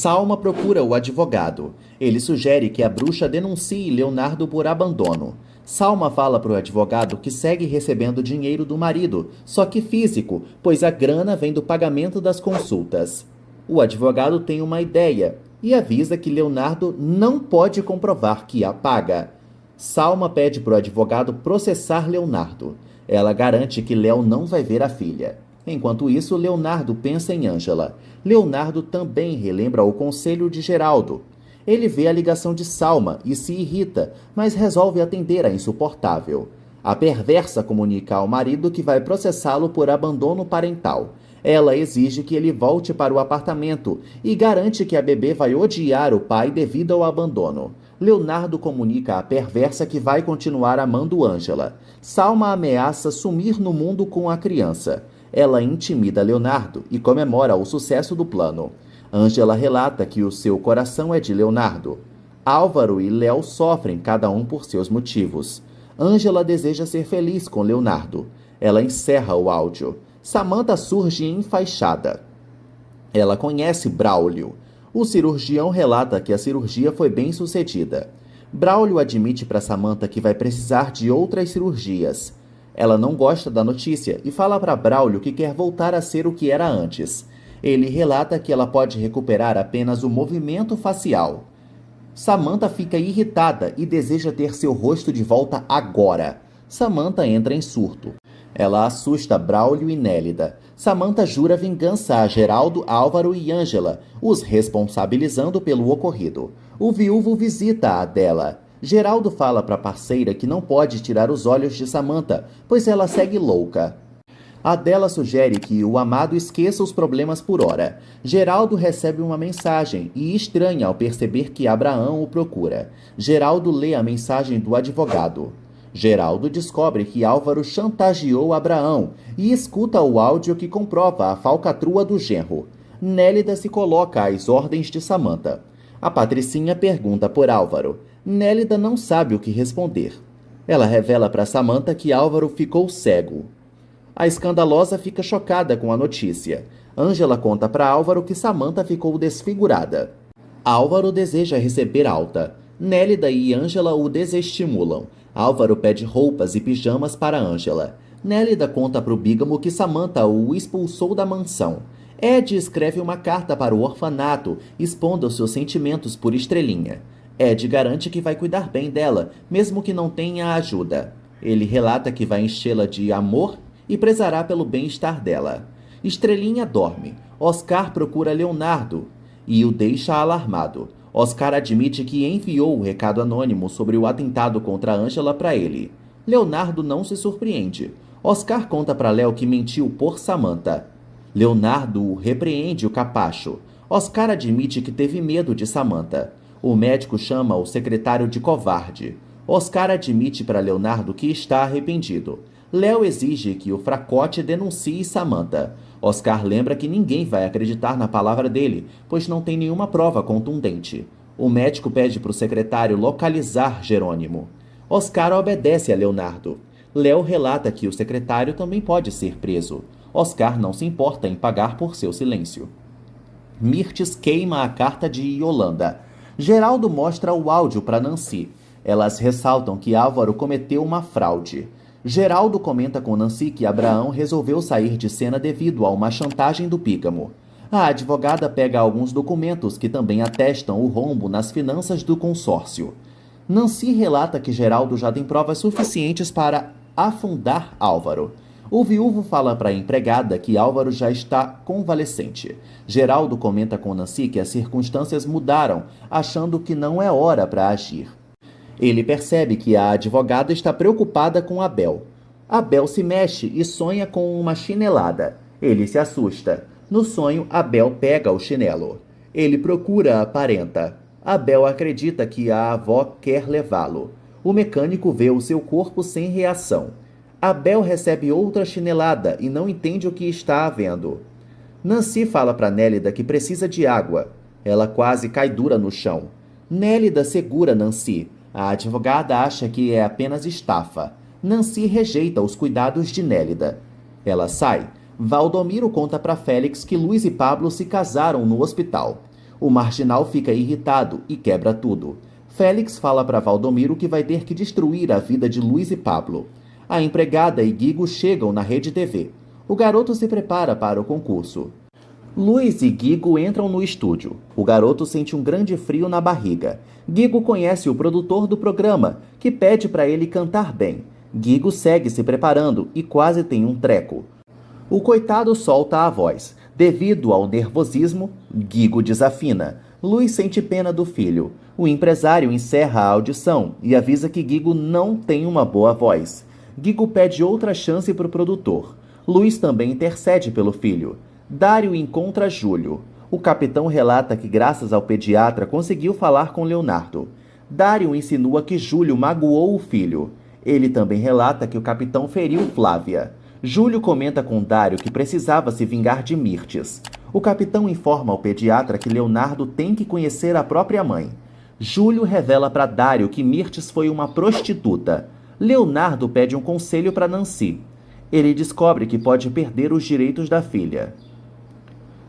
Salma procura o advogado. Ele sugere que a bruxa denuncie Leonardo por abandono. Salma fala para o advogado que segue recebendo dinheiro do marido, só que físico, pois a grana vem do pagamento das consultas. O advogado tem uma ideia e avisa que Leonardo não pode comprovar que a paga. Salma pede para o advogado processar Leonardo. Ela garante que Léo não vai ver a filha. Enquanto isso, Leonardo pensa em Ângela. Leonardo também relembra o conselho de Geraldo. Ele vê a ligação de Salma e se irrita, mas resolve atender a insuportável. A perversa comunica ao marido que vai processá-lo por abandono parental. Ela exige que ele volte para o apartamento e garante que a bebê vai odiar o pai devido ao abandono. Leonardo comunica à perversa que vai continuar amando Ângela. Salma ameaça sumir no mundo com a criança. Ela intimida Leonardo e comemora o sucesso do plano. Ângela relata que o seu coração é de Leonardo. Álvaro e Léo sofrem, cada um por seus motivos. Ângela deseja ser feliz com Leonardo. Ela encerra o áudio. Samantha surge enfaixada. Ela conhece Braulio. O cirurgião relata que a cirurgia foi bem sucedida. Braulio admite para Samantha que vai precisar de outras cirurgias. Ela não gosta da notícia e fala para Braulio que quer voltar a ser o que era antes. Ele relata que ela pode recuperar apenas o movimento facial. Samantha fica irritada e deseja ter seu rosto de volta agora. Samantha entra em surto. Ela assusta Braulio e Nélida. Samantha jura vingança a Geraldo, Álvaro e Ângela, os responsabilizando pelo ocorrido. O viúvo visita a Adela. Geraldo fala para a parceira que não pode tirar os olhos de Samantha, pois ela segue louca. Adela sugere que o amado esqueça os problemas por hora. Geraldo recebe uma mensagem e estranha ao perceber que Abraão o procura. Geraldo lê a mensagem do advogado. Geraldo descobre que Álvaro chantageou Abraão e escuta o áudio que comprova a falcatrua do genro. Nélida se coloca às ordens de Samantha. A patricinha pergunta por Álvaro. Nélida não sabe o que responder. Ela revela para Samantha que Álvaro ficou cego. A escandalosa fica chocada com a notícia. Ângela conta para Álvaro que Samantha ficou desfigurada. Álvaro deseja receber alta. Nélida e Ângela o desestimulam. Álvaro pede roupas e pijamas para Ângela. Nélida conta para o bígamo que Samantha o expulsou da mansão. Ed escreve uma carta para o orfanato, expondo seus sentimentos por Estrelinha. Ed garante que vai cuidar bem dela, mesmo que não tenha ajuda. Ele relata que vai enchê-la de amor e prezará pelo bem-estar dela. Estrelinha dorme. Oscar procura Leonardo e o deixa alarmado. Oscar admite que enviou o recado anônimo sobre o atentado contra Ângela para ele. Leonardo não se surpreende. Oscar conta para Léo que mentiu por Samantha. Leonardo repreende o capacho. Oscar admite que teve medo de Samantha. O médico chama o secretário de covarde. Oscar admite para Leonardo que está arrependido. Léo exige que o fracote denuncie Samantha. Oscar lembra que ninguém vai acreditar na palavra dele, pois não tem nenhuma prova contundente. O médico pede para o secretário localizar Jerônimo. Oscar obedece a Leonardo. Léo relata que o secretário também pode ser preso. Oscar não se importa em pagar por seu silêncio. Mirtes queima a carta de Yolanda. Geraldo mostra o áudio para Nancy. Elas ressaltam que Álvaro cometeu uma fraude. Geraldo comenta com Nancy que Abraão resolveu sair de cena devido a uma chantagem do pígamo. A advogada pega alguns documentos que também atestam o rombo nas finanças do consórcio. Nancy relata que Geraldo já tem provas suficientes para afundar Álvaro. O viúvo fala para a empregada que Álvaro já está convalescente. Geraldo comenta com Nancy que as circunstâncias mudaram, achando que não é hora para agir. Ele percebe que a advogada está preocupada com Abel. Abel se mexe e sonha com uma chinelada. Ele se assusta. No sonho, Abel pega o chinelo. Ele procura a parenta. Abel acredita que a avó quer levá-lo. O mecânico vê o seu corpo sem reação. Abel recebe outra chinelada e não entende o que está havendo. Nancy fala para Nélida que precisa de água. Ela quase cai dura no chão. Nélida segura Nancy. A advogada acha que é apenas estafa. Nancy rejeita os cuidados de Nélida. Ela sai. Valdomiro conta para Félix que Luiz e Pablo se casaram no hospital. O marginal fica irritado e quebra tudo. Félix fala para Valdomiro que vai ter que destruir a vida de Luiz e Pablo. A empregada e Guigo chegam na Rede TV. O garoto se prepara para o concurso. Luiz e Guigo entram no estúdio. O garoto sente um grande frio na barriga. Guigo conhece o produtor do programa, que pede para ele cantar bem. Guigo segue se preparando e quase tem um treco. O coitado solta a voz. Devido ao nervosismo, Guigo desafina. Luiz sente pena do filho. O empresário encerra a audição e avisa que Guigo não tem uma boa voz. Guigo pede outra chance para o produtor. Luiz também intercede pelo filho. Dário encontra Júlio. O capitão relata que, graças ao pediatra, conseguiu falar com Leonardo. Dário insinua que Júlio magoou o filho. Ele também relata que o capitão feriu Flávia. Júlio comenta com Dário que precisava se vingar de Mirtes. O capitão informa ao pediatra que Leonardo tem que conhecer a própria mãe. Júlio revela para Dário que Mirtes foi uma prostituta. Leonardo pede um conselho para Nancy. Ele descobre que pode perder os direitos da filha.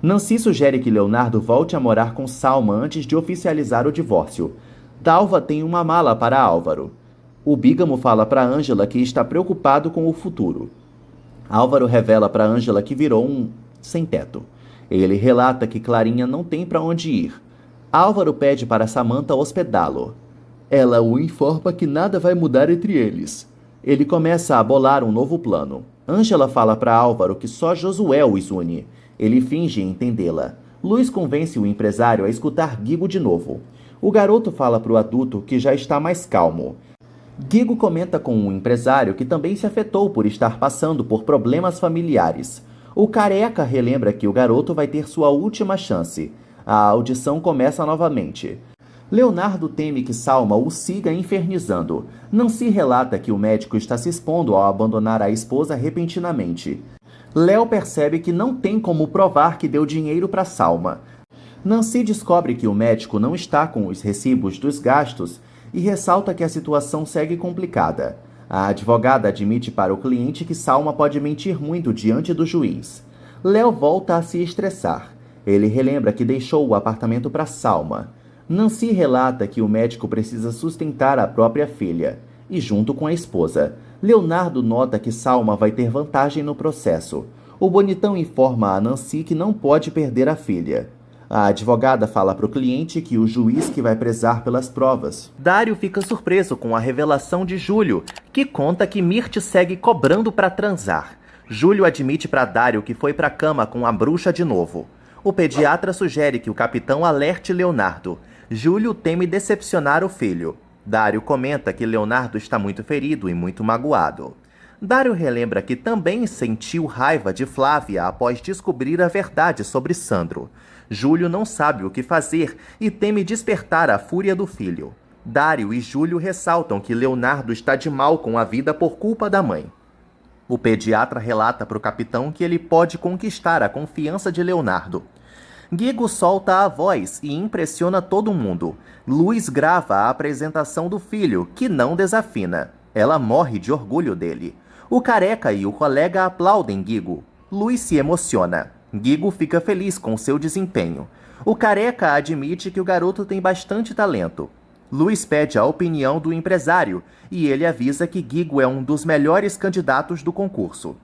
Nancy sugere que Leonardo volte a morar com Salma antes de oficializar o divórcio. Dalva tem uma mala para Álvaro. O Bígamo fala para Ângela que está preocupado com o futuro. Álvaro revela para Ângela que virou um sem-teto. Ele relata que Clarinha não tem para onde ir. Álvaro pede para Samantha hospedá-lo. Ela o informa que nada vai mudar entre eles. Ele começa a bolar um novo plano. Ângela fala para Álvaro que só Josué os une. Ele finge entendê-la. Luiz convence o empresário a escutar Guigo de novo. O garoto fala para o adulto que já está mais calmo. Guigo comenta com o empresário que também se afetou por estar passando por problemas familiares. O careca relembra que o garoto vai ter sua última chance. A audição começa novamente. Leonardo teme que Salma o siga infernizando. Nancy relata que o médico está se expondo ao abandonar a esposa repentinamente. Léo percebe que não tem como provar que deu dinheiro para Salma. Nancy descobre que o médico não está com os recibos dos gastos e ressalta que a situação segue complicada. A advogada admite para o cliente que Salma pode mentir muito diante do juiz. Léo volta a se estressar. Ele relembra que deixou o apartamento para Salma. Nancy relata que o médico precisa sustentar a própria filha, e junto com a esposa. Leonardo nota que Salma vai ter vantagem no processo. O bonitão informa a Nancy que não pode perder a filha. A advogada fala para o cliente que o juiz que vai prezar pelas provas. Dário fica surpreso com a revelação de Júlio, que conta que Mirtes segue cobrando para transar. Júlio admite para Dário que foi para a cama com a bruxa de novo. O pediatra sugere que o capitão alerte Leonardo. Júlio teme decepcionar o filho. Dário comenta que Leonardo está muito ferido e muito magoado. Dário relembra que também sentiu raiva de Flávia após descobrir a verdade sobre Sandro. Júlio não sabe o que fazer e teme despertar a fúria do filho. Dário e Júlio ressaltam que Leonardo está de mal com a vida por culpa da mãe. O pediatra relata para o capitão que ele pode conquistar a confiança de Leonardo. Guigo solta a voz e impressiona todo mundo. Luiz grava a apresentação do filho, que não desafina. Ela morre de orgulho dele. O careca e o colega aplaudem Guigo. Luiz se emociona. Guigo fica feliz com seu desempenho. O careca admite que o garoto tem bastante talento. Luiz pede a opinião do empresário e ele avisa que Guigo é um dos melhores candidatos do concurso.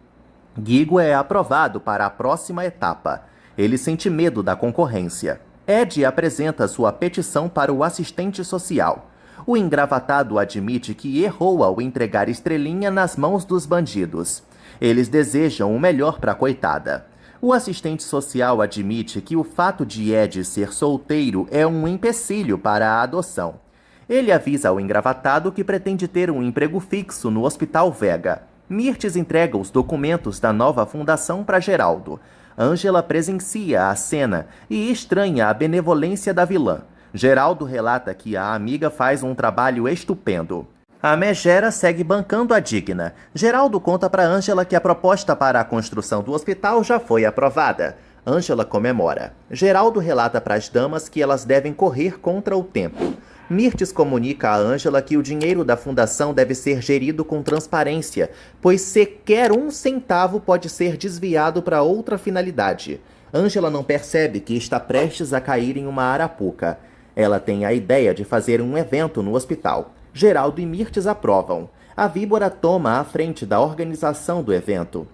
Guigo é aprovado para a próxima etapa. Ele sente medo da concorrência. Ed apresenta sua petição para o assistente social. O engravatado admite que errou ao entregar estrelinha nas mãos dos bandidos. Eles desejam o melhor para a coitada. O assistente social admite que o fato de Ed ser solteiro é um empecilho para a adoção. Ele avisa ao engravatado que pretende ter um emprego fixo no Hospital Vega. Mirtes entrega os documentos da nova fundação para Geraldo. Ângela presencia a cena e estranha a benevolência da vilã. Geraldo relata que a amiga faz um trabalho estupendo. A megera segue bancando a digna. Geraldo conta para Ângela que a proposta para a construção do hospital já foi aprovada. Ângela comemora. Geraldo relata para as damas que elas devem correr contra o tempo. Mirtes comunica a Ângela que o dinheiro da fundação deve ser gerido com transparência, pois sequer um centavo pode ser desviado para outra finalidade. Ângela não percebe que está prestes a cair em uma arapuca. Ela tem a ideia de fazer um evento no hospital. Geraldo e Mirtes aprovam. A víbora toma a frente da organização do evento.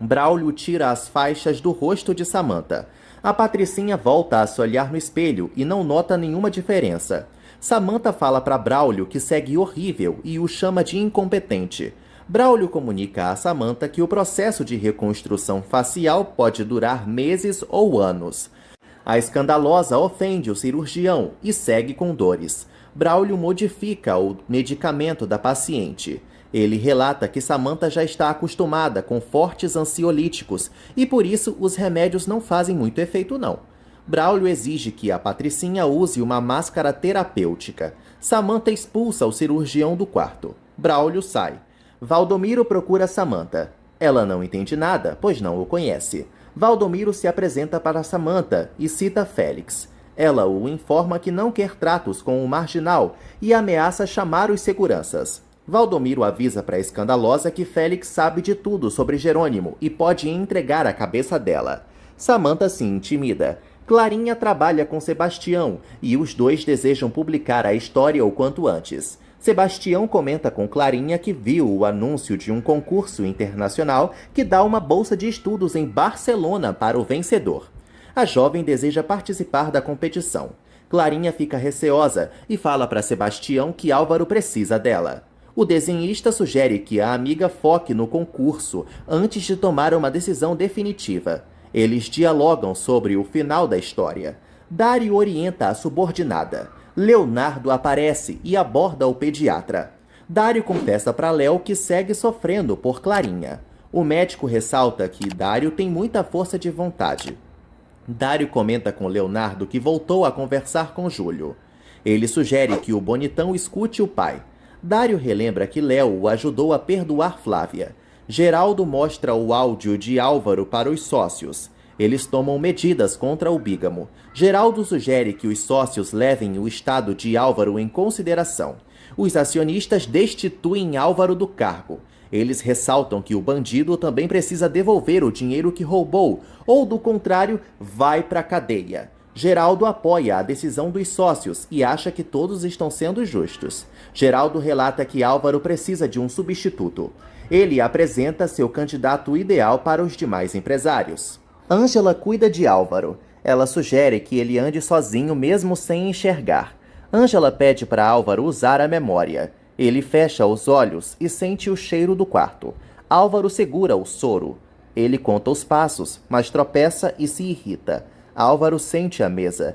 Braulio tira as faixas do rosto de Samantha. A Patricinha volta a se olhar no espelho e não nota nenhuma diferença. Samantha fala para Braulio que segue horrível e o chama de incompetente. Braulio comunica a Samantha que o processo de reconstrução facial pode durar meses ou anos. A escandalosa ofende o cirurgião e segue com dores. Braulio modifica o medicamento da paciente. Ele relata que Samantha já está acostumada com fortes ansiolíticos e por isso os remédios não fazem muito efeito não. Braulio exige que a Patricinha use uma máscara terapêutica. Samantha expulsa o cirurgião do quarto. Braulio sai. Valdomiro procura Samantha. Ela não entende nada, pois não o conhece. Valdomiro se apresenta para Samantha e cita Félix. Ela o informa que não quer tratos com o marginal e ameaça chamar os seguranças. Valdomiro avisa para a escandalosa que Félix sabe de tudo sobre Jerônimo e pode entregar a cabeça dela. Samantha se intimida. Clarinha trabalha com Sebastião e os dois desejam publicar a história o quanto antes. Sebastião comenta com Clarinha que viu o anúncio de um concurso internacional que dá uma bolsa de estudos em Barcelona para o vencedor. A jovem deseja participar da competição. Clarinha fica receosa e fala para Sebastião que Álvaro precisa dela. O desenhista sugere que a amiga foque no concurso antes de tomar uma decisão definitiva. Eles dialogam sobre o final da história. Dário orienta a subordinada. Leonardo aparece e aborda o pediatra. Dário confessa para Léo que segue sofrendo por Clarinha. O médico ressalta que Dário tem muita força de vontade. Dário comenta com Leonardo que voltou a conversar com Júlio. Ele sugere que o bonitão escute o pai. Dário relembra que Léo o ajudou a perdoar Flávia. Geraldo mostra o áudio de Álvaro para os sócios. Eles tomam medidas contra o bígamo. Geraldo sugere que os sócios levem o estado de Álvaro em consideração. Os acionistas destituem Álvaro do cargo. Eles ressaltam que o bandido também precisa devolver o dinheiro que roubou, ou do contrário, vai para a cadeia. Geraldo apoia a decisão dos sócios e acha que todos estão sendo justos. Geraldo relata que Álvaro precisa de um substituto. Ele apresenta seu candidato ideal para os demais empresários. Ângela cuida de Álvaro. Ela sugere que ele ande sozinho mesmo sem enxergar. Ângela pede para Álvaro usar a memória. Ele fecha os olhos e sente o cheiro do quarto. Álvaro segura o soro. Ele conta os passos, mas tropeça e se irrita. Álvaro sente a mesa.